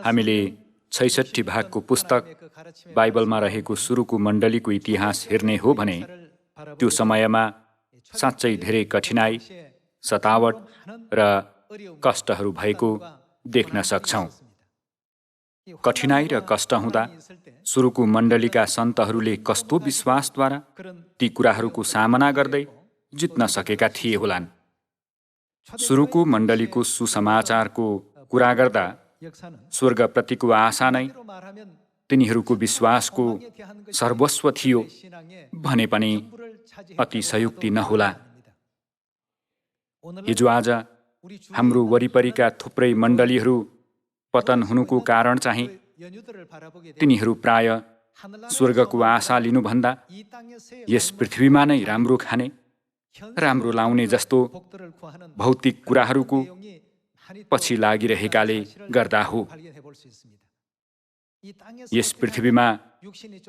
हामीले 66 भागको पुस्तक बाइबलमा रहेको सुरुको मण्डलीको इतिहास हेर्ने हो भने त्यो समयमा साँच्चै धेरै कठिनाई, सतावट र कष्टहरू भएको देख्न सक्छौँ। कठिनाई र कष्ट हुँदा सुरुको मण्डलीका सन्तहरूले कस्तो विश्वासद्वारा ती कुराहरूको सामना गर्दै जित्न सकेका थिए होलान्। सुरुको मण्डलीको सुसमाचारको कुरा गर्दा स्वर्गप्रतिको आशा नै तिनीहरूको विश्वासको सर्वस्व थियो भने पनि अतिशयोक्ति नहोला। हिजो आज हाम्रो वरिपरिका थुप्रै मण्डलीहरू पतन हुनुको कारण चाहिँ तिनीहरू प्राय स्वर्गको आशा लिनुभन्दा यस पृथ्वीमा नै राम्रो खाने, राम्रो लाउने जस्तो भौतिक कुराहरूको पछि लागिरहेकाले गर्दा हो। यस पृथ्वीमा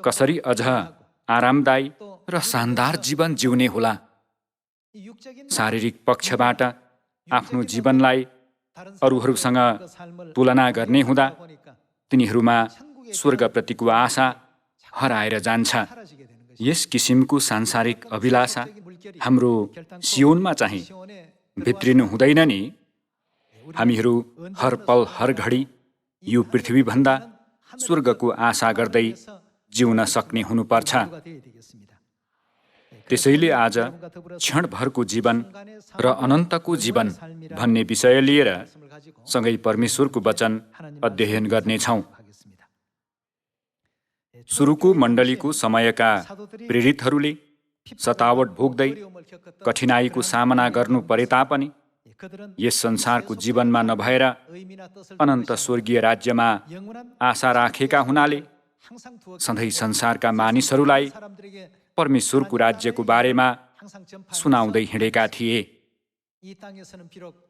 कसरी अझ आरामदायी र शानदार जीवन जिउने होला? शारीरिक पक्षबाट आफ्नो जीवनलाई अरूहरूसँग तुलना गर्ने हुँदा तिनीहरूमा स्वर्गप्रतिको आशा हराएर जान्छ। यस किसिमको सांसारिक अभिलाषा हाम्रो सियोनमा चाहिँ भित्रिनु हुँदैन नि। हामीहरू हर पल हर घडी यो पृथ्वीभन्दा स्वर्गको आशा गर्दै जिउन सक्ने हुनुपर्छ। त्यसैले आज क्षणभरको जीवन र अनन्तको जीवन भन्ने विषय लिएर सँगै परमेश्वरको वचन अध्ययन गर्नेछौँ। सुरुको मण्डलीको समयका प्रेरितहरूले सतावट भोग्दै कठिनाईको सामना गर्नु परे तापनि यस संसारको जीवनमा नभएर अनन्त स्वर्गीय राज्यमा आशा राखेका हुनाले सधैँ संसारका मानिसहरूलाई परमेश्वरको राज्यको बारेमा सुनाउँदै हिँडेका थिए।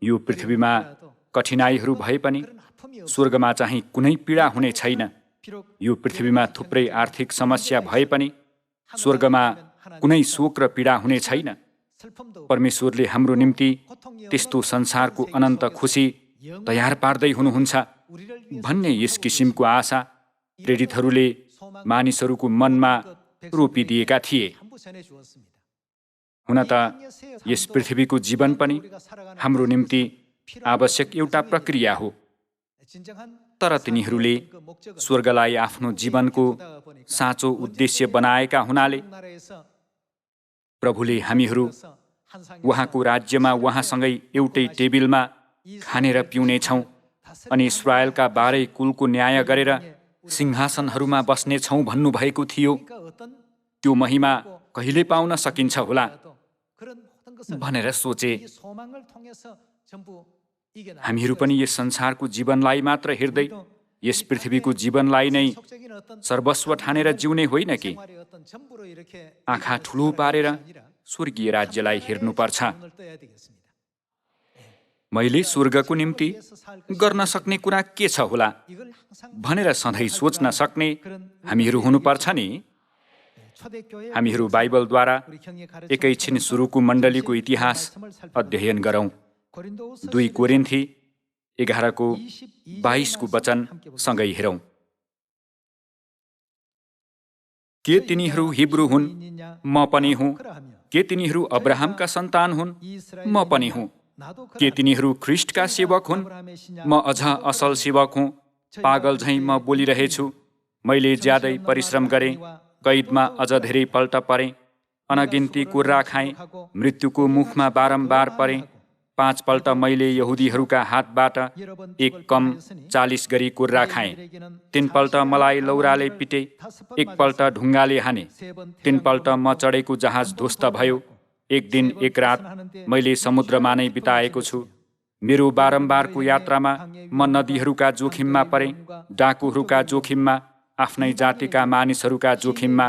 यो पृथ्वीमा कठिनाईहरू भए पनि स्वर्गमा चाहिँ कुनै पीडा हुने छैन। यो पृथ्वीमा थुप्रै आर्थिक समस्या भए पनि स्वर्गमा कुनै शोक र पीडा हुने छैन। परमेश्वरले हाम्रो निम्ति त्यस्तो संसारको अनन्त खुसी तयार पार्दै हुनुहुन्छ भन्ने यस किसिमको आशा प्रेरितहरूले मानिसहरूको मनमा रोपिदिएका थिए। हुन त यस पृथ्वीको जीवन पनि हाम्रो निम्ति आवश्यक एउटा प्रक्रिया हो, तर तिनीहरूले स्वर्गलाई आफ्नो जीवनको साँचो उद्देश्य बनाएका हुनाले प्रभुले हामीहरू उहाँको राज्यमा उहाँसँगै एउटै टेबिलमा खाने र पिउने छौँ अनि इस्राएलका 12 कुलको न्याय गरेर सिंहासनहरूमा बस्ने छौँ भन्नुभएको थियो। त्यो महिमा कहिले पाउन सकिन्छ होला भनेर सोचे। हामीहरू पनि यस संसारको जीवनलाई मात्र हेर्दै यस पृथ्वीको जीवनलाई नै सर्वस्व ठानेर जिउने होइन कि आँखा ठुलो पारेर स्वर्गीय राज्यलाई हेर्नुपर्छ। मैले स्वर्गको निम्ति गर्न सक्ने कुरा के छ होला भनेर सधैँ सोच्न सक्ने हामीहरू हुनुपर्छ नि। हामीहरू बाइबलद्वारा एकैछिन सुरुको मण्डलीको इतिहास अध्ययन गरौँ। 2 कोरिन्थी 11:22 वचन सँगै हेरौँ। के तिनीहरू हिब्रू हुन्? म पनि हुँ। के तिनीहरू अब्राहमका सन्तान हुन्? म पनि हुँ। के तिनीहरू ख्रिस्टका सेवक हुन्? म अझ असल सेवक हुँ। पागल झैँ म बोलिरहेछु। मैले ज्यादै परिश्रम गरेँ, कैदमा अझ धेरै पल्ट परेँ, अनगिन्ती कुर्रा खाएँ, मृत्युको मुखमा बारम्बार परेँ। 5 पल्ट मैले यहुदीहरूका हातबाट 1 कम 40 गरी कुर्रा खाएँ। 3 पल्ट मलाई लौराले पिटे, 1 पल्ट ढुङ्गाले हाने, 3 पल्ट म चढेको जहाज ध्वस्त भयो। 1 दिन 1 रात मैले समुद्रमा नै बिताएको छु। मेरो बारम्बारको यात्रामा म नदीहरूका जोखिममा परेँ, डाकुहरूका जोखिममा, आफ्नै जातिका मानिसहरूका जोखिममा,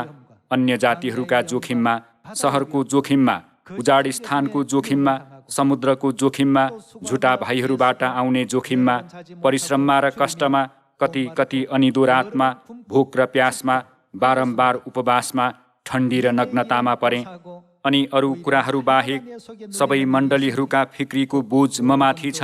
अन्य जातिहरूका जोखिममा, सहरको जोखिममा, उजाड स्थानको जोखिममा, समुद्रको जोखिममा, झुटा भाइहरूबाट आउने जोखिममा, परिश्रममा र कष्टमा, कति कति अनिदो रातमा, भोक र प्यासमा, बारम्बार उपवासमा, ठण्डी र नग्नतामा परेँ। अनि अरू कुराहरू बाहेक सबै मण्डलीहरूका फिक्रीको बोझ ममाथि छ।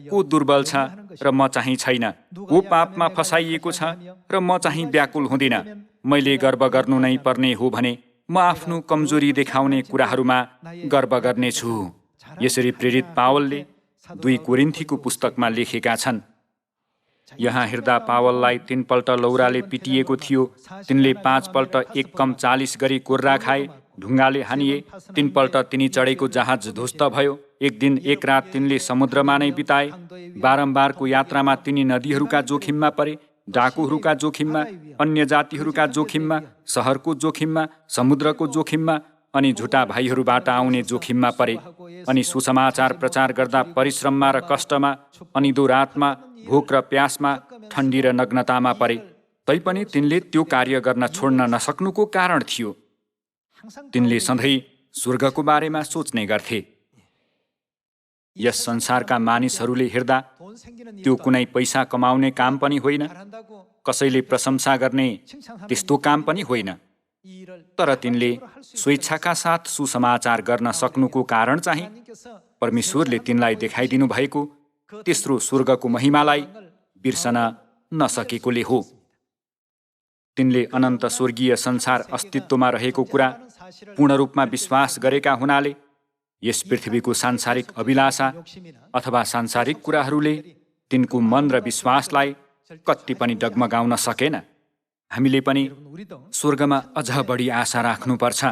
को दुर्बल छ र म चाहिँ छैन, को पापमा फसाइएको छ र म चाहिँ व्याकुल हुँदिन। मैले गर्व गर्नु नै पर्ने हो भने म आफ्नो कमजोरी देखाउने कुराहरूमा गर्व गर्नेछु। यसरी प्रेरित पावलले 2 कोरिन्थीको पुस्तकमा लेखेका छन्। यहाँ हेर्दा पावललाई 3 पल्ट लौराले पिटिएको थियो। तिनले 5 पल्ट एक कम 40 गरी कोर्रा खाए, ढुङ्गाले हानिए। 3 पल्ट तिनी चढेको जहाज ध्वस्त भयो। एक दिन एक रात तिनले समुद्रमा नै बिताए। बारम्बारको यात्रामा तिनी नदीहरूका जोखिममा परे, डाकुहरूका जोखिममा, अन्य जातिहरूका जोखिममा, सहरको जोखिममा, समुद्रको जोखिममा अनि झुटा भाइहरूबाट आउने जोखिममा परे। अनि सुसमाचार प्रचार गर्दा परिश्रममा र कष्टमा, अनिदो रातमा, भोक र प्यासमा, ठण्डी र नग्नतामा परे। तैपनि तिनले त्यो कार्य गर्न छोड्न नसक्नुको कारण थियो। तिनले सधैँ स्वर्गको बारेमा सोच्ने गर्थे। यस संसारका मानिसहरूले हेर्दा त्यो कुनै पैसा कमाउने काम पनि होइन, कसैले प्रशंसा गर्ने त्यस्तो काम पनि होइन। तर तिनले स्वेच्छाका साथ सुसमाचार गर्न सक्नुको कारण चाहिँ परमेश्वरले तिनलाई देखाइदिनु भएको तेस्रो स्वर्गको महिमालाई बिर्सन नसकेकोले हो। तिनले अनन्त स्वर्गीय संसार अस्तित्वमा रहेको कुरा पूर्ण रूपमा विश्वास गरेका हुनाले यस पृथ्वीको सांसारिक अभिलाषा अथवा सांसारिक कुराहरूले तिनको मन र विश्वासलाई कति पनि डगमगाउन सकेन। हामीले पनि स्वर्गमा अझ बढी आशा राख्नुपर्छ।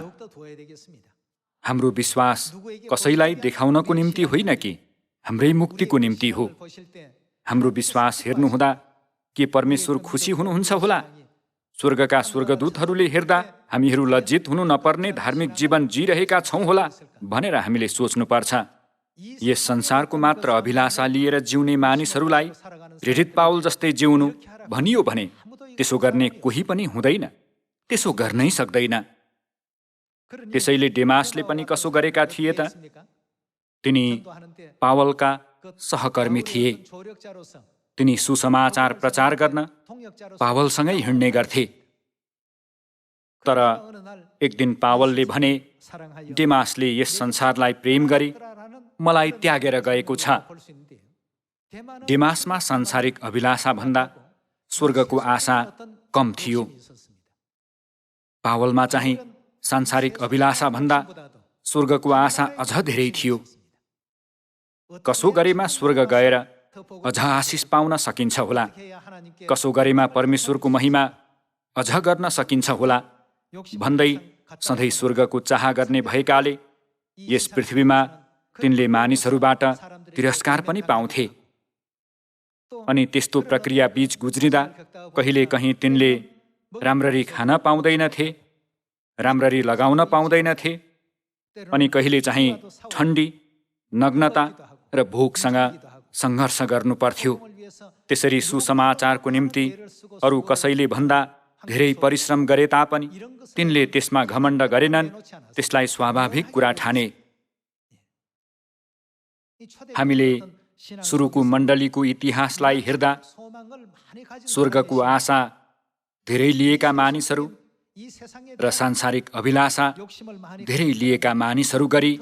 हाम्रो विश्वास कसैलाई देखाउनको निम्ति होइन कि हाम्रै मुक्तिको निम्ति हो। हाम्रो विश्वास हेर्नुहुँदा के परमेश्वर खुसी हुनुहुन्छ होला? स्वर्गका स्वर्गदूतहरूले हेर्दा हामीहरू लज्जित हुनु नपर्ने धार्मिक जीवन जिरहेका छौँ होला भनेर हामीले सोच्नुपर्छ। यस संसारको मात्र अभिलाषा लिएर जिउने मानिसहरूलाई प्रेरित पावल जस्तै जिउनु भनियो भने त्यसो गर्ने कोही पनि हुँदैन, त्यसो गर्नै सक्दैन। त्यसैले डेमासले पनि कसो गरेका थिए त? तिनी पावलका सहकर्मी थिए। तिनी सुसमाचार प्रचार गर्न पावलसँगै हिँड्ने गर्थे। तर एक दिन पावलले भने, डेमासले यस संसारलाई प्रेम गरी मलाई त्यागेर गएको छ। डेमासमा सांसारिक अभिलाषा भन्दा स्वर्गको आशा कम थियो। पावलमा चाहिँ सांसारिक अभिलाषा भन्दा स्वर्गको आशा अझ धेरै थियो। कसो गरेमा स्वर्ग गएर अझ आशिष पाउन सकिन्छ होला? कसो गरेमा परमेश्वरको महिमा अझ गर्न सकिन्छ होला भन्दै सधैँ स्वर्गको चाह गर्ने भएकाले यस पृथ्वीमा तिनले मानिसहरूबाट तिरस्कार पनि पाउँथे। अनि त्यस्तो प्रक्रिया बीच गुज्रिँदा कहिले कहीँ तिनले राम्ररी खान पाउँदैनथे, राम्ररी लगाउन पाउँदैनथे, अनि कहिले चाहिँ ठण्डी, नग्नता र भोकसँग सङ्घर्ष गर्नु पर्थ्यो। त्यसरी सुसमाचारको निम्ति अरू कसैले भन्दा धेरै परिश्रम गरे तापनि तिनले त्यसमा घमण्ड गरेनन्, त्यसलाई स्वाभाविक कुरा ठाने। हामीले सुरुको मण्डलीको इतिहासलाई हेर्दा स्वर्गको आशा धेरै लिएका मानिसहरू र सांसारिक अभिलाषा धेरै लिएका मानिसहरू गरी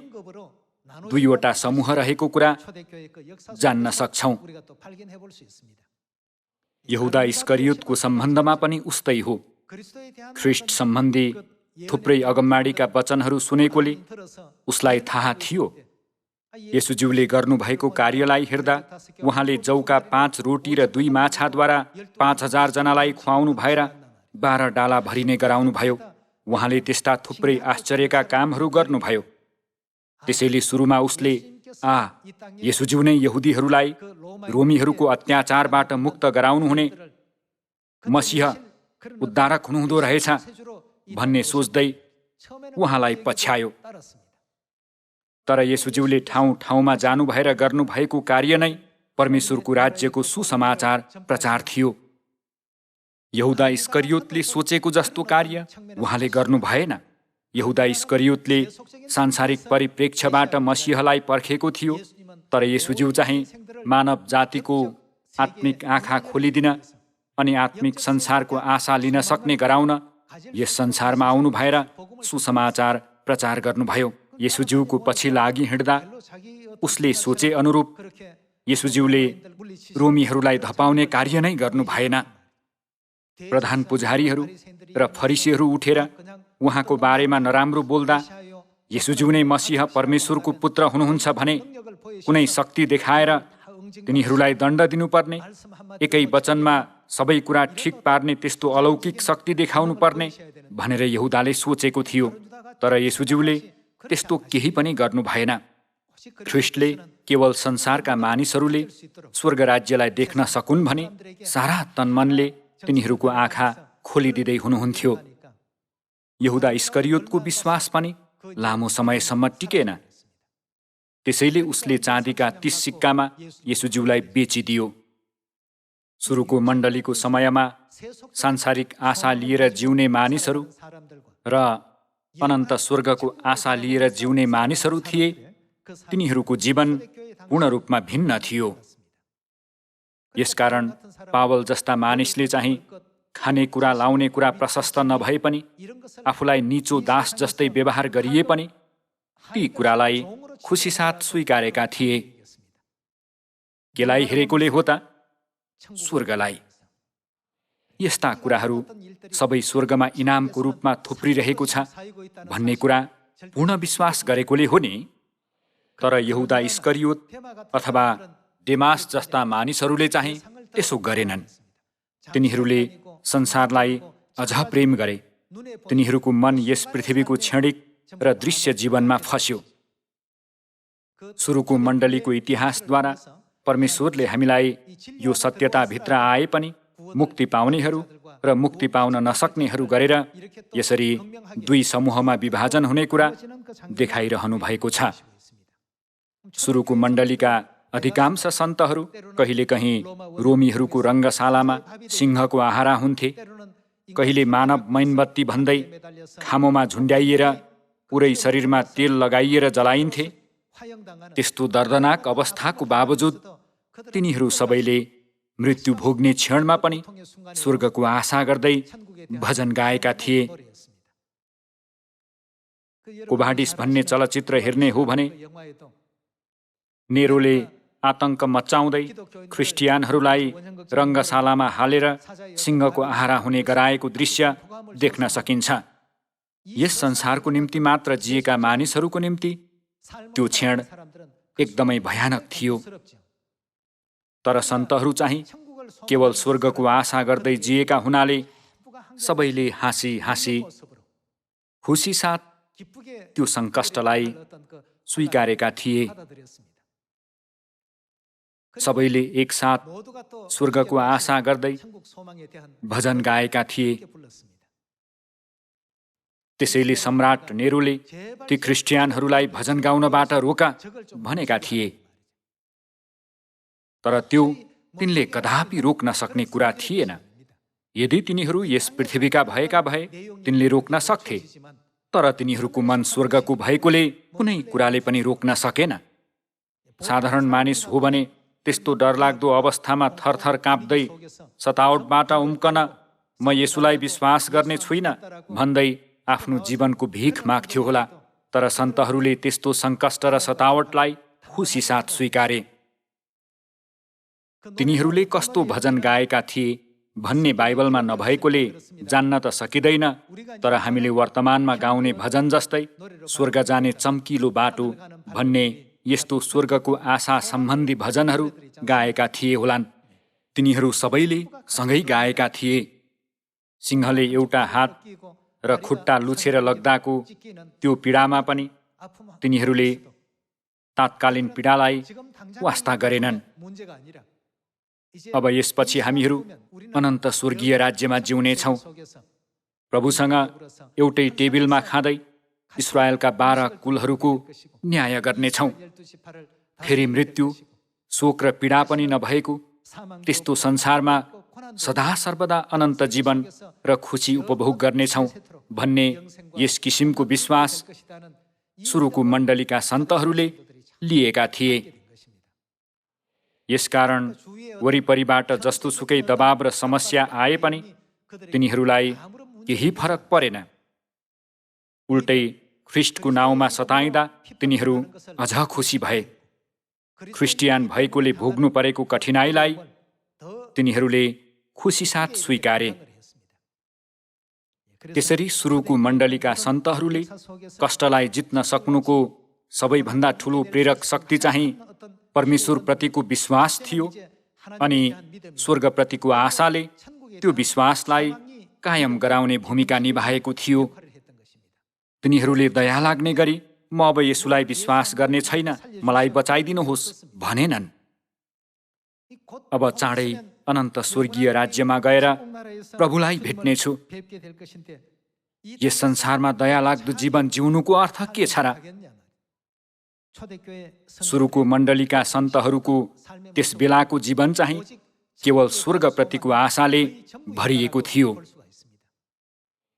दुईवटा समूह रहेको कुरा जान्न सक्छौं। यहुदा इस्करियोतको सम्बन्धमा पनि उस्तै हो। ख्रिस्ट सम्बन्धी थुप्रै अगमबाडीका वचनहरू सुनेकोले उसलाई थाहा थियो। येशूज्यूले गर्नुभएको कार्यलाई हेर्दा उहाँले जौका 5 रोटी र 2 माछाद्वारा 5000 जनालाई खुवाउनु भएर 12 डाला भरिने गराउनुभयो। उहाँले त्यस्ता थुप्रै आश्चर्यका कामहरू गर्नुभयो। त्यसैले सुरुमा उसले येशूज्यू नै यहुदीहरूलाई रोमीहरूको अत्याचारबाट मुक्त गराउनुहुने मसीह उद्धारक हुनुहुँदो रहेछ भन्ने सोच्दै उहाँलाई पछ्यायो। तर येशूज्यूले ठाउँ ठाउँमा जानु भएर गर्नुभएको कार्य नै परमेश्वरको राज्यको सुसमाचार प्रचार थियो। यहुदा इस्करियोतले सोचेको जस्तो कार्य उहाँले गर्नु भएन। यहुदा इस्करियोतले सांसारिक परिप्रेक्ष्यबाट मसीहलाई पर्खेको थियो, तर येशूज्यू चाहिँ मानव जातिको आत्मिक आँखा खोलिदिन अनि आत्मिक संसारको आशा लिन सक्ने गराउन यस संसारमा आउनु भएर सुसमाचार प्रचार गर्नुभयो। येशूज्यूको पछि लागि हिँड्दा उसले सोचे अनुरूप येशूज्यूले रोमीहरूलाई धपाउने कार्य नै गर्नु भएन। प्रधान पुजारीहरू र फरिसीहरू उठेर उहाँको बारेमा नराम्रो बोल्दा येशूज्यू नै मसीह परमेश्वरको पुत्र हुनुहुन्छ भने कुनै शक्ति देखाएर तिनीहरूलाई दण्ड दिनुपर्ने, एकै वचनमा सबै कुरा ठिक पार्ने त्यस्तो अलौकिक शक्ति देखाउनु पर्ने भनेर यहुदाले सोचेको थियो। तर येशूज्यूले त्यस्तो केही पनि गर्नु भएन। ख्रीष्टले केवल संसारका मानिसहरूले स्वर्ग राज्यलाई देख्न सकुन् भने सारा तनमनले तिनीहरूको आँखा खोलिदिँदै हुनुहुन्थ्यो। यहुदा इस्करियोतको विश्वास पनि लामो समयसम्म टिकेन। त्यसैले उसले चाँदीका 30 सिक्कामा येशूज्यूलाई बेचिदियो। सुरुको मण्डलीको समयमा सांसारिक आशा लिएर जिउने मानिसहरू र अनन्त स्वर्गको आशा लिएर जिउने मानिसहरू थिए। तिनीहरूको जीवन पूर्ण रूपमा भिन्न थियो। यसकारण पावल जस्ता मानिसले चाहिँ खानेकुरा लाउने कुरा प्रशस्त नभए पनि, आफूलाई नीचो दास जस्तै व्यवहार गरिए पनि ती कुरालाई खुसीसाथ स्वीकारेका थिए। केलाई हेरेकोले हो त? स्वर्गलाई। यस्ता कुराहरू सबै स्वर्गमा इनामको रूपमा थुप्रिरहेको छ भन्ने कुरा पूर्ण विश्वास गरेकोले हो नि। तर यहुदा इस्करियोत अथवा डेमास जस्ता मानिसहरूले चाहिँ त्यसो गरेनन्। तिनीहरूले संसारलाई अझ प्रेम गरे। तिनीहरूको मन यस पृथ्वीको क्षणिक र दृश्य जीवनमा फस्यो। सुरुको मण्डलीको इतिहासद्वारा परमेश्वरले हामीलाई यो सत्यताभित्र आए पनि मुक्ति पाउनेहरू र मुक्ति पाउन नसक्नेहरू गरेर यसरी दुई समूहमा विभाजन हुने कुरा देखाइरहनु भएको छ। सुरुको मण्डलीका अधिकांश सन्तहरू कहिलेकहीँ रोमीहरूको रङ्गशालामा सिंहको आहारा हुन्थे, कहिले मानव मैनबत्ती भन्दै खामोमा झुन्ड्याइएर पुरै शरीरमा तेल लगाइएर जलाइन्थे। त्यस्तो दर्दनाक अवस्थाको बावजुद तिनीहरू सबैले मृत्यु भोग्ने क्षणमा पनि स्वर्गको आशा गर्दै भजन गाएका थिए। कोभाडिस भन्ने चलचित्र हेर्ने हो भने नेरोले आतंक मचाउँदै ख्रिस्टियानहरूलाई रङ्गशालामा हालेर सिंहको आहारा हुने गराएको दृश्य देख्न सकिन्छ। यस संसारको निम्ति मात्र जिएका मानिसहरूको निम्ति त्यो क्षण एकदमै भयानक थियो। तर सन्तहरू चाहिँ केवल स्वर्गको आशा गर्दै जिएका हुनाले सबैले हाँसी हाँसी खुसी साथ त्यो सङ्कष्टलाई स्वीकारेका थिए। सबैले एकसाथ स्वर्गको आशा गर्दै भजन गाएका थिए। त्यसैले सम्राट नेरोले ती ख्रिस्टियानहरूलाई भजन गाउनबाट रोका भनेका थिए। तर त्यो तिनले कदापि रोक्न सक्ने कुरा थिएन। यदि तिनीहरू यस पृथ्वीका भएका भए तिनले रोक्न सक्थे। तर तिनीहरूको मन स्वर्गको भएकोले कुनै कुराले पनि रोक्न सकेन। साधारण मानिस हो भने त्यस्तो डरलाग्दो अवस्थामा थरथर काँप्दै सतावटबाट उम्कन म येशूलाई विश्वास गर्ने छुइनँ भन्दै आफ्नो जीवनको भीख माग्थ्यो होला। तर सन्तहरूले त्यस्तो सङ्कष्ट र सतावटलाई खुसी साथ स्वीकारे। तिनीहरूले कस्तो भजन गाएका थिए भन्ने बाइबलमा नभएकोले जान्न त सकिँदैन। तर हामीले वर्तमानमा गाउने भजन जस्तै स्वर्ग जाने चम्किलो बाटो भन्ने यस्तो स्वर्गको आशा सम्बन्धी भजनहरू गाएका थिए होलान्। तिनीहरू सबैले सँगै गाएका थिए। सिंहले एउटा हात र खुट्टा लुछेर लग्दाको त्यो पीडामा पनि तिनीहरूले तात्कालीन पीडालाई वास्ता गरेनन्। अब यसपछि हामीहरू अनन्त स्वर्गीय राज्यमा जिउनेछौँ। प्रभुसँग एउटै टेबिलमा खाँदै इस्राएलका 12 कुलहरूको न्याय गर्नेछौँ। फेरि मृत्यु, शोक र पीडा पनि नभएको त्यस्तो संसारमा सदा सर्वदा अनन्त जीवन र खुसी उपभोग गर्नेछौँ भन्ने यस किसिमको विश्वास सुरुको मण्डलीका सन्तहरूले लिएका थिए। यसकारण वरिपरिबाट जस्तोसुकै दबाब र समस्या आए पनि तिनीहरूलाई केही फरक परेन। उल्टै ख्रिस्टको नाउँमा सताइँदा तिनीहरू अझ खुसी भए। ख्रिस्टियान भएकोले भोग्नु परेको कठिनाइलाई तिनीहरूले खुसीसाथ स्वीकारे। त्यसरी सुरुको मण्डलीका सन्तहरूले कष्टलाई जित्न सक्नुको सबैभन्दा ठूलो प्रेरक शक्ति चाहिँ परमेश्वरप्रतिको विश्वास थियो अनि स्वर्गप्रतिको आशाले त्यो विश्वासलाई कायम गराउने भूमिका निभाएको थियो। तिनीहरूले दया लाग्ने गरी म अब येशूलाई विश्वास गर्ने छैन, मलाई बचाइदिनुहोस् भनेनन्। अब चाँडै अनन्त स्वर्गीय राज्यमा गएर प्रभुलाई भेट्नेछु। यस संसारमा दया लाग्दो जीवन जिउनुको अर्थ के छ र? सुरुको मण्डलीका सन्तहरूको त्यस बेलाको जीवन चाहिँ केवल स्वर्गप्रतिको आशाले भरिएको थियो।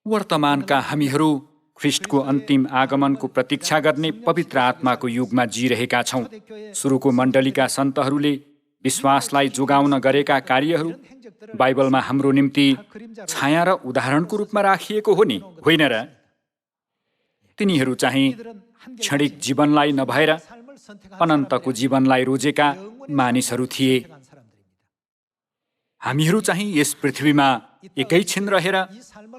वर्तमानका हामीहरू ख्रिस्टको अन्तिम आगमनको प्रतीक्षा गर्ने पवित्र आत्माको युगमा जिरहेका छौँ। सुरुको मण्डलीका सन्तहरूले विश्वासलाई जोगाउन गरेका कार्यहरू बाइबलमा हाम्रो निम्ति छाया र उदाहरणको रूपमा राखिएको हो नि, होइन र? तिनीहरू चाहिँ क्षणिक जीवनलाई नभएर अनन्तको जीवनलाई रोजेका मानिसहरू थिए। हामीहरू चाहिँ यस पृथ्वीमा एकैछिन रहेर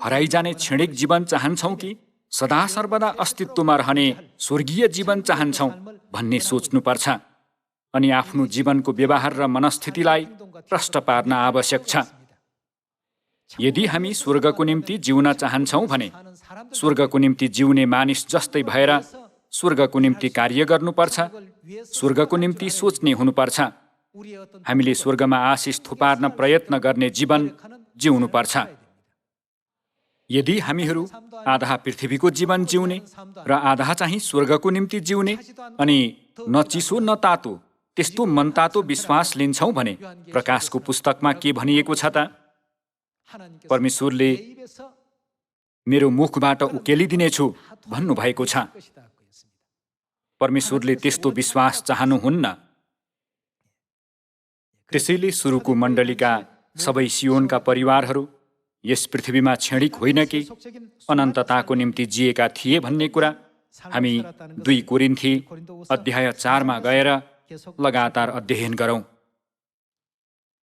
हराइजाने क्षणिक जीवन चाहन्छौँ कि सदा सर्वदा अस्तित्वमा रहने स्वर्गीय जीवन चाहन्छौँ भन्ने सोच्नुपर्छ अनि आफ्नो जीवनको व्यवहार र मनस्थितिलाई प्रष्ट पार्न आवश्यक छ। यदि हामी स्वर्गको निम्ति जिउन चाहन्छौँ भने स्वर्गको निम्ति जिउने मानिस जस्तै भएर स्वर्गको निम्ति कार्य गर्नुपर्छ, स्वर्गको निम्ति सोच्ने हुनुपर्छ। हामीले स्वर्गमा आशिष थुपार्न प्रयत्न गर्ने जीवन जिउनुपर्छ। यदि हामीहरू आधा पृथ्वीको जीवन जिउने र आधा चाहिँ स्वर्गको निम्ति जिउने अनि न चिसो न तातो त्यस्तो मनतातो विश्वास लिन्छौँ भने प्रकाशको पुस्तकमा के भनिएको छ त? परमेश्वरले मेरो मुखबाट उकेलिदिनेछु भन्नुभएको छ। परमेश्वरले त्यस्तो विश्वास चाहनुहुन्न। त्यसैले सुरुको मण्डलीका सबै सियोनका परिवारहरू यस पृथ्वीमा क्षणिक होइन कि अनन्तताको निम्ति जिएका थिए भन्ने कुरा हामी 2 कोरिन्थी अध्याय 4 मा गएर लगातार अध्ययन गरौँ।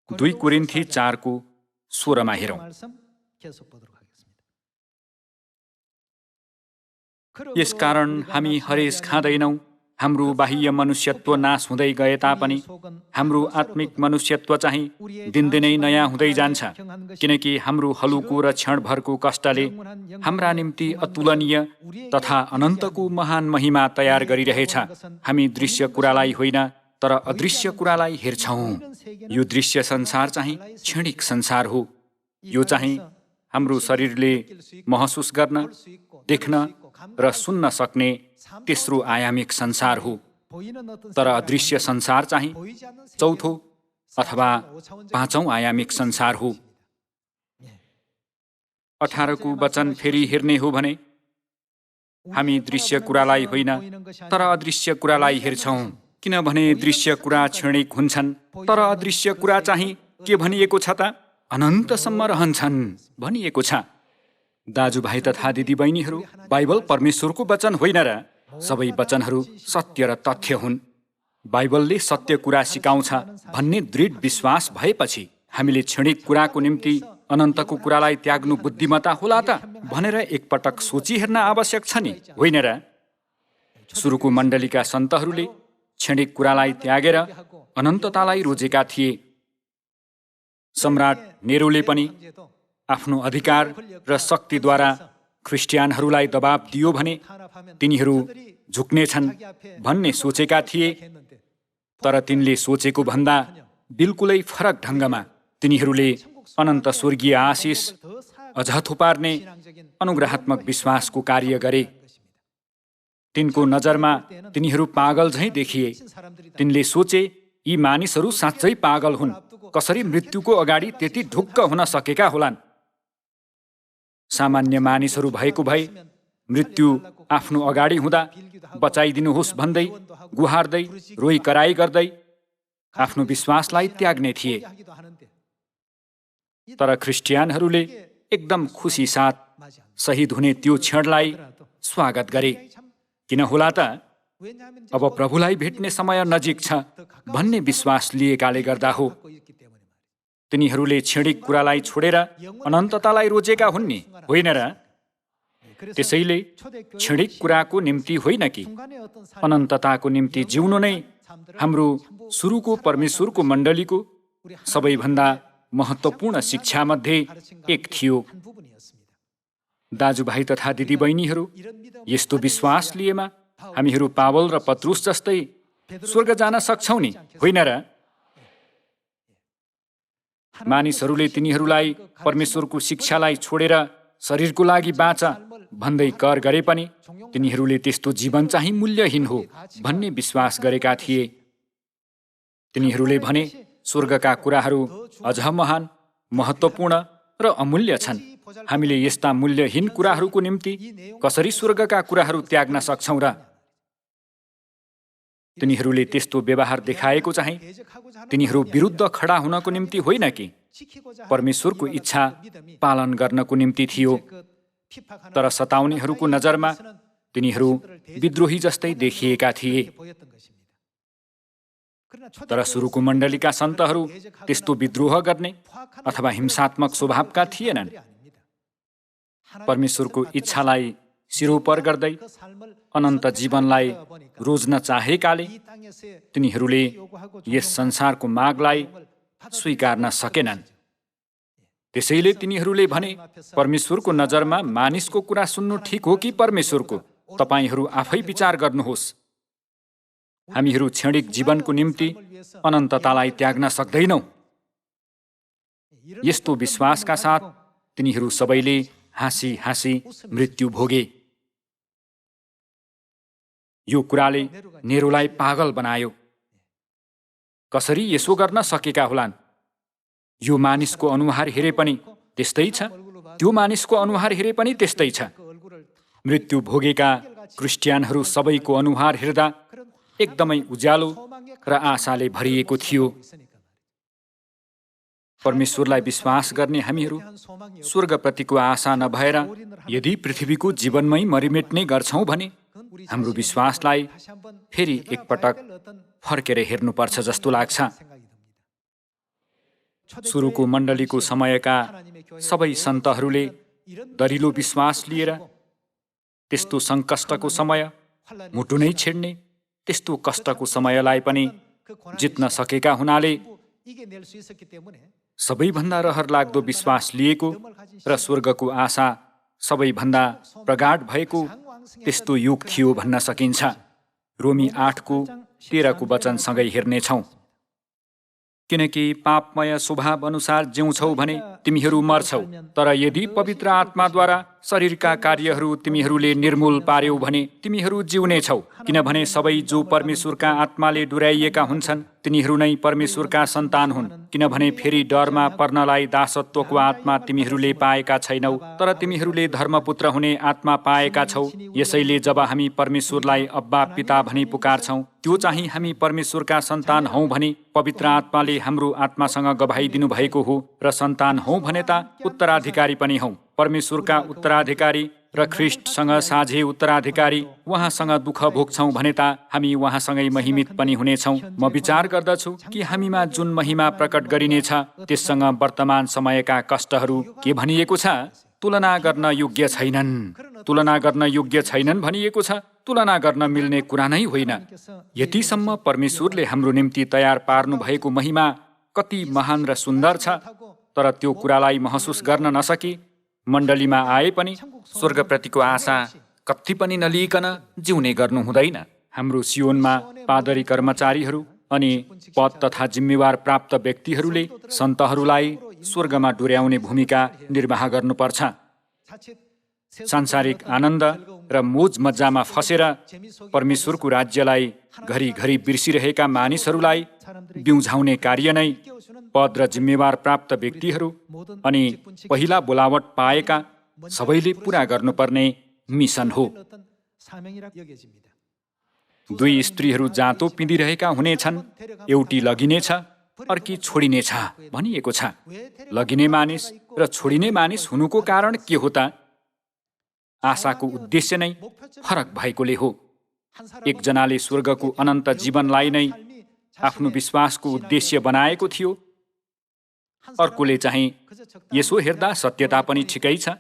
2 कोरिन्थी 4 को 16 मा हेरौँ। यसकारण हामी हरेस खाँदैनौँ। हाम्रो बाह्य मनुष्यत्व नाश हुँदै गए तापनि हाम्रो आत्मिक मनुष्यत्व चाहिँ दिनदिनै नयाँ हुँदै जान्छ, किनकि हाम्रो हलुको र क्षणभरको कष्टले हाम्रा निम्ति अतुलनीय तथा अनन्तको महान महिमा तयार गरिरहेछ। हामी दृश्य कुरालाई होइन तर अदृश्य कुरालाई हेर्छौँ। यो दृश्य संसार चाहिँ क्षणिक संसार हो। यो चाहिँ हाम्रो शरीरले महसुस गर्न, देख्न र सुन्न सक्ने तेस्रो आयामिक संसार हो। तर अदृश्य संसार चाहिँ चौथो अथवा 5औं आयामिक संसार हो। 18 को वचन फेरि हेर्ने हो भने हामी दृश्य कुरालाई होइन तर अदृश्य कुरालाई हेर्छौँ, किनभने दृश्य कुरा क्षणिक हुन्छन् तर अदृश्य कुरा चाहिँ के भनिएको छ त? अनन्तसम्म रहन्छन् भनिएको छ। दाजुभाइ तथा दिदीबहिनीहरू, बाइबल परमेश्वरको वचन होइन र? सबै वचनहरू सत्य र तथ्य हुन्। बाइबलले सत्य कुरा सिकाउँछ भन्ने दृढ विश्वास भएपछि हामीले क्षणिक कुराको निम्ति अनन्तको कुरालाई त्याग्नु बुद्धिमत्ता होला त भनेर एकपटक सोचिहेर्न आवश्यक छ नि, होइन र? सुरुको मण्डलीका सन्तहरूले क्षणिक कुरालाई त्यागेर अनन्ततालाई रोजेका थिए। सम्राट नेरोले पनि आफ्नो अधिकार र शक्तिद्वारा ख्रिस्टियानहरूलाई दबाब दियो भने तिनीहरू झुक्नेछन् भन्ने सोचेका थिए। तर तिनले सोचेको भन्दा बिल्कुलै फरक ढङ्गमा तिनीहरूले अनन्त स्वर्गीय आशिष अझ थुपार्ने अनुग्रहात्मक विश्वासको कार्य गरे। तिनको नजरमा तिनीहरू पागल झैँ देखिए। तिनले सोचे, यी मानिसहरू साँच्चै पागल हुन्। कसरी मृत्युको अगाडि त्यति ढुक्क हुन सकेका होलान्? सामान्य मानिसहरू भएको भए मृत्यु आफ्नो अगाडि हुँदा बचाइदिनुहोस् भन्दै, गुहार्दै, रोइ कराई गर्दै आफ्नो विश्वासलाई त्याग्ने थिए। तर ख्रिस्टियानहरूले एकदम खुसी साथ शहीद हुने त्यो क्षणलाई स्वागत गरे। किन होला त? अब प्रभुलाई भेट्ने समय नजिक छ भन्ने विश्वास लिएकाले गर्दा हो। तिनीहरूले क्षणिक कुरालाई छोडेर अनन्ततालाई रोजेका हुन् नि, होइन र? त्यसैले क्षणिक कुराको निम्ति होइन कि अनन्तताको निम्ति जिउनु नै हाम्रो सुरुको परमेश्वरको मण्डलीको सबैभन्दा महत्त्वपूर्ण शिक्षामध्ये एक थियो। दाजुभाइ तथा दिदीबहिनीहरू, यस्तो विश्वास लिएमा हामीहरू पावल र पत्रुस जस्तै स्वर्ग जान सक्छौँ नि, होइन र? मानिसहरूले तिनीहरूलाई परमेश्वरको शिक्षालाई छोडेर शरीरको लागि बाँच भन्दै कर गरे पनि तिनीहरूले त्यस्तो जीवन चाहिँ मूल्यहीन हो भन्ने विश्वास गरेका थिए। तिनीहरूले भने स्वर्गका कुराहरू अझ महान, महत्त्वपूर्ण र अमूल्य छन्। हामीले यस्ता मूल्यहीन कुराहरूको निम्ति कसरी स्वर्गका कुराहरू त्याग्न सक्छौँ र? तिनीहरूले त्यस्तो व्यवहार देखाएको चाहिँ तिनीहरू विरुद्ध खडा हुनको निम्ति होइन कि परमेश्वरको इच्छा पालन गर्नको निम्ति थियो। तर सताउनेहरूको नजरमा तिनीहरू विद्रोही जस्तै देखिएका थिए। तर सुरुको मण्डलीका सन्तहरू त्यस्तो विद्रोह गर्ने अथवा हिंसात्मक स्वभावका थिएनन्। परमेश्वरको इच्छालाई सिरोपर गर्दै अनन्त जीवनलाई रोज्न चाहेकाले तिनीहरूले यस संसारको मागलाई स्वीकार्न सकेनन्। त्यसैले तिनीहरूले भने, परमेश्वरको नजरमा मानिसको कुरा सुन्नु ठिक हो कि परमेश्वरको? तपाईहरू आफै विचार गर्नुहोस्। हामीहरू क्षणिक जीवनको निम्ति अनन्ततालाई त्याग्न सक्दैनौँ। यस्तो विश्वासका साथ तिनीहरू सबैले हाँसी हाँसी मृत्यु भोगे। यो कुराले नेरोलाई पागल बनायो। कसरी यसो गर्न सकेका होलान्? यो मानिसको अनुहार हेरे पनि त्यस्तै छ, त्यो मानिसको अनुहार हेरे पनि त्यस्तै छ। मृत्यु भोगेका क्रिस्चियनहरू सबैको अनुहार हेर्दा एकदमै उज्यालो र आशाले भरिएको थियो। परमेश्वरलाई विश्वास गर्ने हामीहरू स्वर्गप्रतिको आशा नभएर यदि पृथ्वीको जीवनमै मरिमेट्ने गर्छौँ भने हाम्रो विश्वासलाई फेरि एकपटक फर्केर हेर्नुपर्छ जस्तो लाग्छ। सुरुको मण्डलीको समयका सबै सन्तहरूले दरिलो विश्वास लिएर त्यस्तो सङ्कष्टको समय, मुटु नै छेड्ने त्यस्तो कष्टको समयलाई पनि जित्न सकेका हुनाले सबैभन्दा रहरलाग्दो विश्वास लिएको र स्वर्गको आशा सबैभन्दा प्रगाढ भएको त्यस्तो युग थियो भन्न सकिन्छ। रोमी 8:13 वचनसँगै हेर्नेछौँ। किनकि पापमय स्वभाव अनुसार जिउँछौ भने तिमीहरू मर्छौ, तर यदि पवित्र आत्माद्वारा शरीरका कार्यहरू तिमीहरूले निर्मूल पार्यौ भने तिमीहरू जिउनेछौ। किनभने सबै जो परमेश्वरका आत्माले डुराइएका हुन्छन् तिनीहरू नै परमेश्वरका सन्तान हुन्। किनभने फेरि डरमा पर्नलाई दासत्वको आत्मा तिमीहरूले पाएका छैनौ, तर तिमीहरूले धर्मपुत्र हुने आत्मा पाएका छौ। यसैले जब हामी परमेश्वरलाई अब्बा पिता भनी पुकार्छौँ, त्यो चाहिँ हामी परमेश्वरका सन्तान हौँ भने पवित्र आत्माले हाम्रो आत्मासँग गवाही दिनु भएको हो। र सन्तान हौँ भने त उत्तराधिकारी पनि हौँ, परमेश्वरका उत्तराधिकारी र ख्रिस्टसँग साझे उत्तराधिकारी। उहाँसँग दुःख भोग्छौँ भने त हामी उहाँसँगै महिमित पनि हुनेछौँ। म विचार गर्दछु कि हामीमा जुन महिमा प्रकट गरिनेछ त्यससँग वर्तमान समयका कष्टहरू के भनिएको छ? तुलना गर्न योग्य छैनन्। तुलना गर्न योग्य छैनन् भनिएको छ। तुलना गर्न मिल्ने कुरा नै होइन। यतिसम्म परमेश्वरले हाम्रो निम्ति तयार पार्नु भएको महिमा कति महान र सुन्दर छ, तर त्यो कुरालाई महसुस गर्न नसकी मण्डलीमा आए पनि स्वर्गप्रतिको आशा कति पनि नलिइकन जिउने गर्नु हुँदैन। हाम्रो सियोनमा पादरी कर्मचारीहरू अनि पद तथा जिम्मेवार प्राप्त व्यक्तिहरूले सन्तहरूलाई स्वर्गमा डोर्याउने भूमिका निर्वाह गर्नुपर्छ। सांसारिक आनन्द र मोज मज्जामा फसेर परमेश्वरको राज्यलाई घरिघरि बिर्सिरहेका मानिसहरूलाई बिउझाउने कार्य नै पद र जिम्मेवार प्राप्त व्यक्तिहरू अनि पहिला बोलावट पाएका सबैले पूरा गर्नुपर्ने मिसन हो। 2 स्त्रीहरू जाँतो पिँधिरहेका हुनेछन्, एउटी लगिनेछ अर्की छोडिनेछ भनिएको छ। लगिने मानिस र छोडिने मानिस हुनुको कारण के हो त? आशाको उद्देश्य नै फरक भएकोले हो। एकजनाले स्वर्गको अनन्त जीवनलाई नै आफ्नो विश्वासको उद्देश्य बनाएको थियो, अर्कोले चाहिँ यसो हेर्दा सत्यता पनि ठिकै छ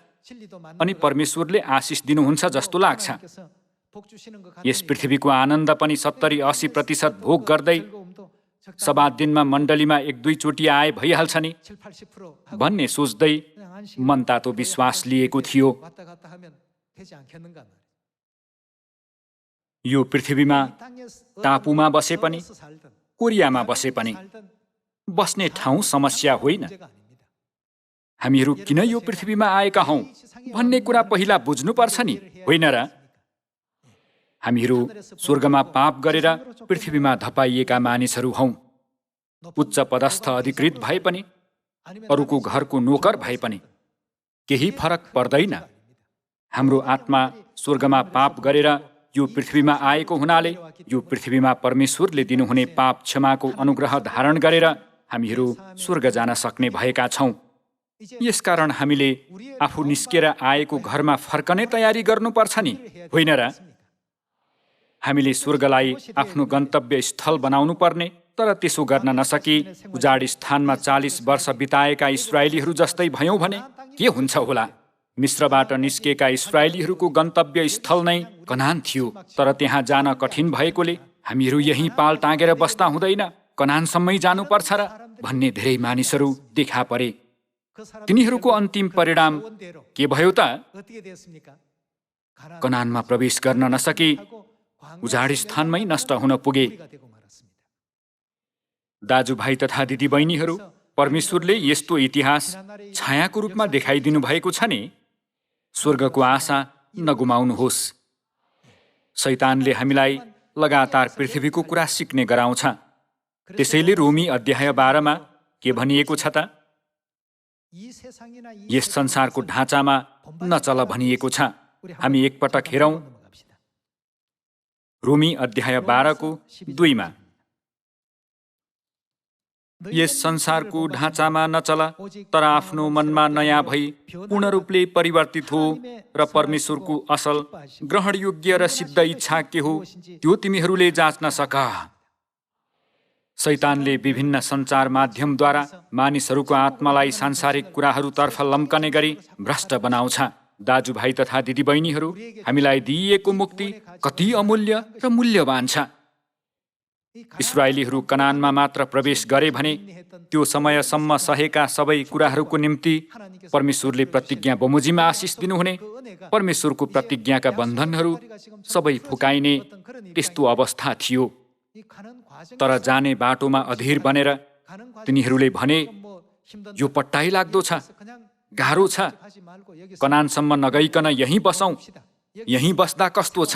अनि परमेश्वरले आशिष दिनुहुन्छ जस्तो लाग्छ। यस पृथ्वीको आनन्द पनि 70-80% भोग गर्दै सबात दिनमा मण्डलीमा 1-2 चोटि आए भइहाल्छ नि भन्ने सोच्दै मनतातो विश्वास लिएको थियो। यो पृथ्वीमा टापुमा बसे पनि कोरियामा बसे पनि बस्ने ठाउँ समस्या होइन। हामीहरू किन यो पृथ्वीमा आएका हौं भन्ने कुरा पहिला बुझ्नुपर्छ नि, होइन र? हामीहरू स्वर्गमा पाप गरेर पृथ्वीमा धपाइएका मानिसहरू हौं। उच्च पदस्थ अधिकृत भए पनि, अरूको घरको नोकर भए पनि केही फरक पर्दैन। हाम्रो आत्मा स्वर्गमा पाप गरेर यो पृथ्वीमा आएको हुनाले यो पृथ्वीमा परमेश्वरले दिनुहुने पाप क्षमाको अनुग्रह धारण गरेर हामीहरू स्वर्ग जान सक्ने भएका छौं। यसकारण हामीले आफू निस्केर आएको घरमा फर्कने तयारी गर्नुपर्छ नि, होइन र? हामीले स्वर्गलाई आफ्नो गन्तव्य स्थल बनाउनु पर्ने, तर त्यसो गर्न नसकी उजाड स्थानमा 40 वर्ष बिताएका इस्राएलीहरू जस्तै भयौं भने के हुन्छ होला? मिस्रबाट निस्केका इस्राएलीहरूको गन्तव्य स्थल नै कनान थियो, तर त्यहाँ जान कठिन भएकोले हामीहरू यही पाल टाँगेर बस्दा हुँदैन, कनानसम्मै जानुपर्छ र भन्ने धेरै मानिसहरू देखा परे। तिनीहरूको अन्तिम परिणाम के भयो त? कनानमा प्रवेश गर्न नसकी उजाड स्थानमै नष्ट हुन पुगे। दाजुभाइ तथा दिदीबहिनीहरू, परमेश्वरले यस्तो इतिहास छायाको रूपमा देखाइदिनु भएको छ नि, स्वर्गको आशा नगुमाउनुहोस्। शैतानले हामीलाई लगातार पृथ्वीको कुरा सिक्ने गराउँछ। त्यसैले रोमी अध्याय 12 के भनिएको छ त? यस संसारको ढाँचामा नचल भनिएको छ। हामी एकपटक हेरौं रोमी अध्याय 12:2। यस संसारको ढाँचामा नचल, तर आफ्नो मनमा नयाँ भई पूर्ण रूपले परिवर्तित हो र परमेश्वरको असल, ग्रहणयोग्य र सिद्ध इच्छा के हो त्यो तिमीहरूले जाँच्न सक। शैतानले विभिन्न सञ्चार माध्यमद्वारा मानिसहरूको आत्मालाई सांसारिक कुराहरूतर्फ लम्कने गरी भ्रष्ट बनाउँछ। दाजुभाइ तथा दिदीबहिनीहरू, हामीलाई दिइएको मुक्ति कति अमूल्य र मूल्यवान छ। इस्राएलीहरू कनानमा मात्र प्रवेश गरे भने त्यो समयसम्म सहेका सबै कुराहरूको निम्ति परमेश्वरले प्रतिज्ञा बमोजिममा आशिष दिनुहुने, परमेश्वरको प्रतिज्ञाका बन्धनहरू सबै फुकाइने त्यस्तो अवस्था थियो। तर जाने बाटोमा अधीर बनेर तिनीहरूले भने, यो पट्टाइ लाग्दो छ, गाह्रो छ, कनानसम्म नगइकन यहीँ बसौं, यहीँ बस्दा कस्तो छ?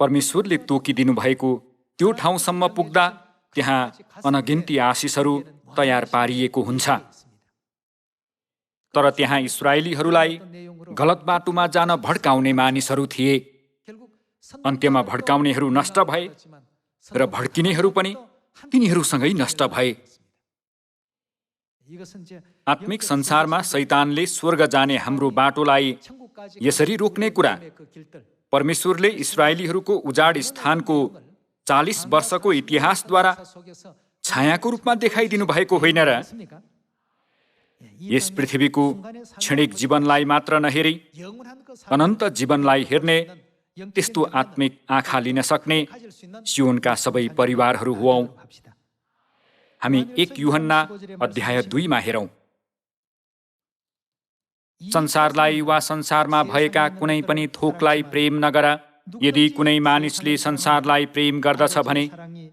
परमेश्वरले तोकिदिनु भएको त्यो ठाउँसम्म पुग्दा त्यहाँ अनगिन्ती आशिषहरू तयार पारिएको हुन्छ। तर त्यहाँ इस्राएलीहरूलाई गलत बाटोमा जान भड्काउने मानिसहरू थिए। अन्त्यमा भड्काउनेहरू नष्ट भए र भड्किनेहरू पनि तिनीहरूसँगै नष्ट भए। आत्मिक संसारमा शैतानले स्वर्ग जाने हाम्रो बाटोलाई यसरी रोक्ने कुरा परमेश्वरले इस्राएलीहरूको उजाड स्थानको 40 वर्षको इतिहासद्वारा छायाको रूपमा देखाइदिनु भएको होइन र? यस पृथ्वीको क्षणिक जीवनलाई मात्र नहेरी अनन्त जीवनलाई हेर्ने, त्यस्तो आत्मिक आँखा लिन सक्ने सियोनका सबै परिवारहरू हुऔं। हामी 1 यूहन्ना अध्याय 2 हेरौं। संसारलाई वा संसारमा भएका कुनै पनि थोकलाई प्रेम नगर। यदि कुनै मानिसले संसारलाई प्रेम गर्दछ भने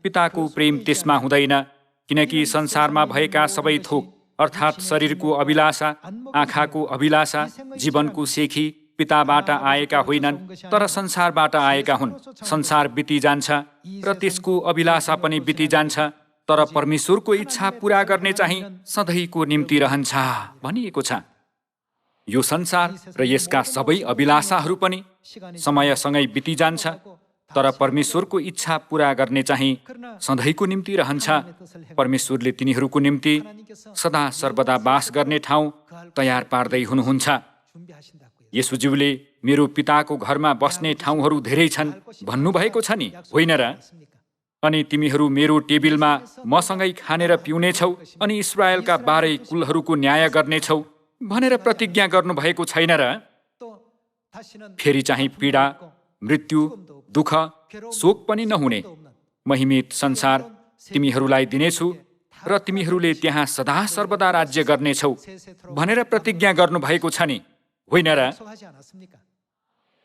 पिताको प्रेम त्यसमा हुँदैन, किनकि संसारमा भएका सबै थोक अर्थात् शरीरको अभिलाषा, आँखाको अभिलाषा, जीवनको सेखी पिताबाट आएका होइनन्, तर संसारबाट आएका हुन्। संसार बितिजान्छ र त्यसको अभिलाषा पनि बितिजान्छ, तर परमेश्वरको इच्छा पूरा गर्ने चाहिँ सधैँको निम्ति रहन्छ भनिएको छ। यो संसार र यसका सबै अभिलाषाहरू पनि समयसँगै बितिजान्छ, तर परमेश्वरको इच्छा पूरा गर्ने चाहिँ सधैँको निम्ति रहन्छ। परमेश्वरले तिनीहरूको निम्ति सदा सर्वदा बास गर्ने ठाउँ तयार पार्दै हुनुहुन्छ। येशूज्यूले मेरो पिताको घरमा बस्ने ठाउँहरू धेरै छन् भन्नुभएको छ नि, होइन र? अनि तिमीहरू मेरो टेबिलमा मसँगै खानेर पिउनेछौ अनि इस्राएलका 12 कुलहरूको न्याय गर्नेछौ भनेर प्रतिज्ञा गर्नुभएको छैन र? फेरि चाहिँ पीडा, मृत्यु, दुःख, शोक पनि नहुने महिमित संसार तिमीहरूलाई दिनेछु र तिमीहरूले त्यहाँ सदा सर्वदा राज्य गर्नेछौ भनेर प्रतिज्ञा गर्नुभएको छ नि, होइन र?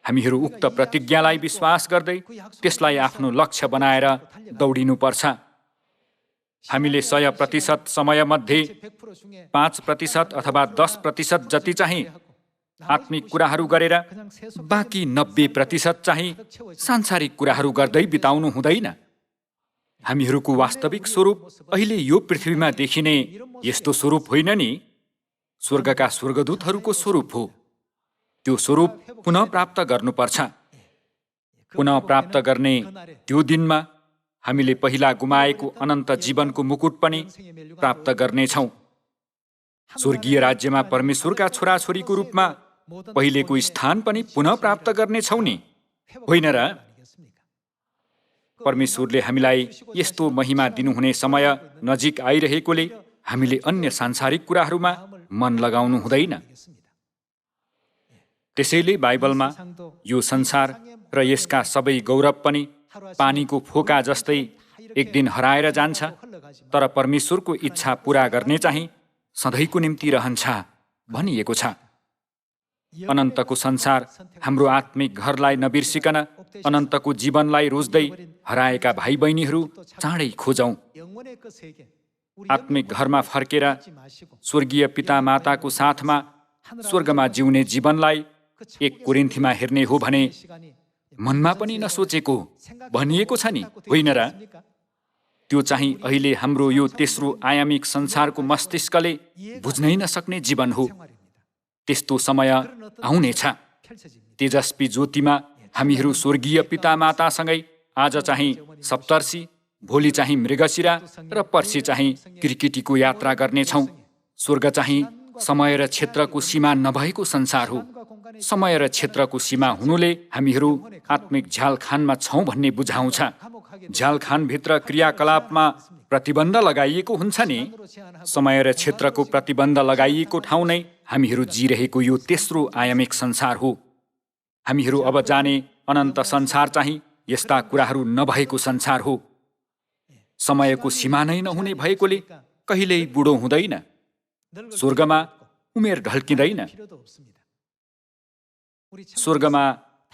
हामीहरू उक्त प्रतिज्ञालाई विश्वास गर्दै त्यसलाई आफ्नो लक्ष्य बनाएर दौडिनुपर्छ। हामीले 100% समयमध्ये 5% अथवा 10% जति चाहिँ आत्मिक कुराहरू गरेर बाँकी 90% चाहिँ सांसारिक कुराहरू गर्दै बिताउनु हुँदैन। हामीहरूको वास्तविक स्वरूप अहिले यो पृथ्वीमा देखिने यस्तो स्वरूप होइन नि, स्वर्गका स्वर्गदूतहरूको स्वरूप हो। त्यो स्वरूप पुनः प्राप्त गर्नुपर्छ। पुनः प्राप्त गर्ने त्यो दिनमा हामीले पहिला गुमाएको अनन्त जीवनको मुकुट पनि प्राप्त गर्नेछौँ। स्वर्गीय राज्यमा परमेश्वरका छोराछोरीको रूपमा पहिलेको स्थान पनि पुनः प्राप्त गर्नेछौँ नि, होइन र? परमेश्वरले हामीलाई यस्तो महिमा दिनुहुने समय नजिक आइरहेकोले हामीले अन्य सांसारिक कुराहरूमा मन लगाउनु हुँदैन। त्यसैले बाइबलमा यो संसार र यसका सबै गौरव पनि पानीको फोका जस्तै एक दिन हराएर जान्छ, तर परमेश्वरको इच्छा पूरा गर्ने चाहिँ सधैँको निम्ति रहन्छ भनिएको छ। अनन्तको संसार हाम्रो आत्मिक घरलाई नबिर्सिकन अनन्तको जीवनलाई रोज्दै हराएका भाइ बहिनीहरू चाँडै खोजौँ। आत्मिक घरमा फर्केर स्वर्गीय पिता माताको साथमा स्वर्गमा जिउने जीवनलाई 1 कोरिन्थीमा हेर्ने हो भने मनमा पनि नसोचेको भनिएको छ नि, होइन र? त्यो चाहिँ अहिले हाम्रो यो तेस्रो आयामिक संसारको मस्तिष्कले बुझ्नै नसक्ने जीवन हो। त्यस्तो समय आउनेछ। तेजस्वी ज्योतिमा हामीहरू स्वर्गीय पिता मातासँगै आज चाहिँ सप्तर्षि, भोलि चाहिँ मृगशिरा र पर्सि चाहिँ किरकिटीको यात्रा गर्नेछौँ। स्वर्ग चाहिँ समय र क्षेत्रको सीमा नभएको संसार हो। समय र क्षेत्रको सीमा हुनुले हामीहरू आत्मिक झ्यालखानमा छौँ भन्ने बुझाउँछ। झ्यालखानभित्र क्रियाकलापमा प्रतिबन्ध लगाइएको हुन्छ नि। समय र क्षेत्रको प्रतिबन्ध लगाइएको ठाउँ नै हामीहरू जिरहेको यो तेस्रो आयामिक संसार हो। हामीहरू अब जाने अनन्त संसार चाहिँ यस्ता कुराहरू नभएको संसार हो। समयको सीमा नै नहुने भएकोले कहिल्यै बुढो हुँदैन। स्वर्गमा उमेर ढल्किँदैन। स्वर्गमा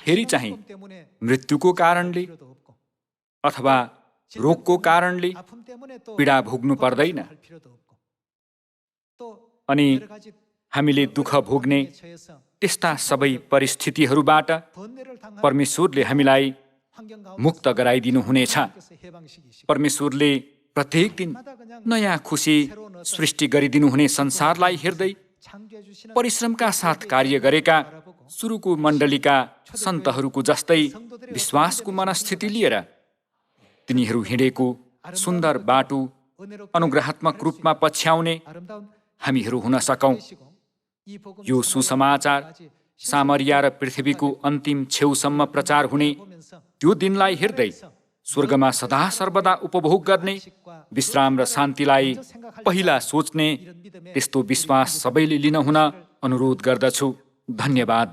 फेरि चाहिँ मृत्युको कारणले अथवा रोगको कारणले पीडा भोग्नु पर्दैन। अनि हामीले दुःख भोग्ने त्यस्ता सबै परिस्थितिहरूबाट परमेश्वरले हामीलाई मुक्त गराइदिनु हुनेछ। परमेश्वरले प्रत्येक दिन नयाँ खुसी सृष्टि गरिदिनु हुने संसारलाई हेर्दै परिश्रमका साथ कार्य गरेका सुरुको मण्डलीका सन्तहरूको जस्तै विश्वासको मनस्थिति लिएर तिनीहरू हिँडेको सुन्दर बाटो अनुग्रहात्मक रूपमा पछ्याउने हामीहरू हुन सकौँ। यो सुसमाचार सामरिया र पृथ्वीको अन्तिम छेउसम्म प्रचार हुने त्यो दिनलाई हेर्दै स्वर्गमा सदा सर्वदा उपभोग गर्ने विश्राम र शान्तिलाई पहिला सोच्ने त्यस्तो विश्वास सबैले लिन हुन अनुरोध गर्दछु। धन्यवाद।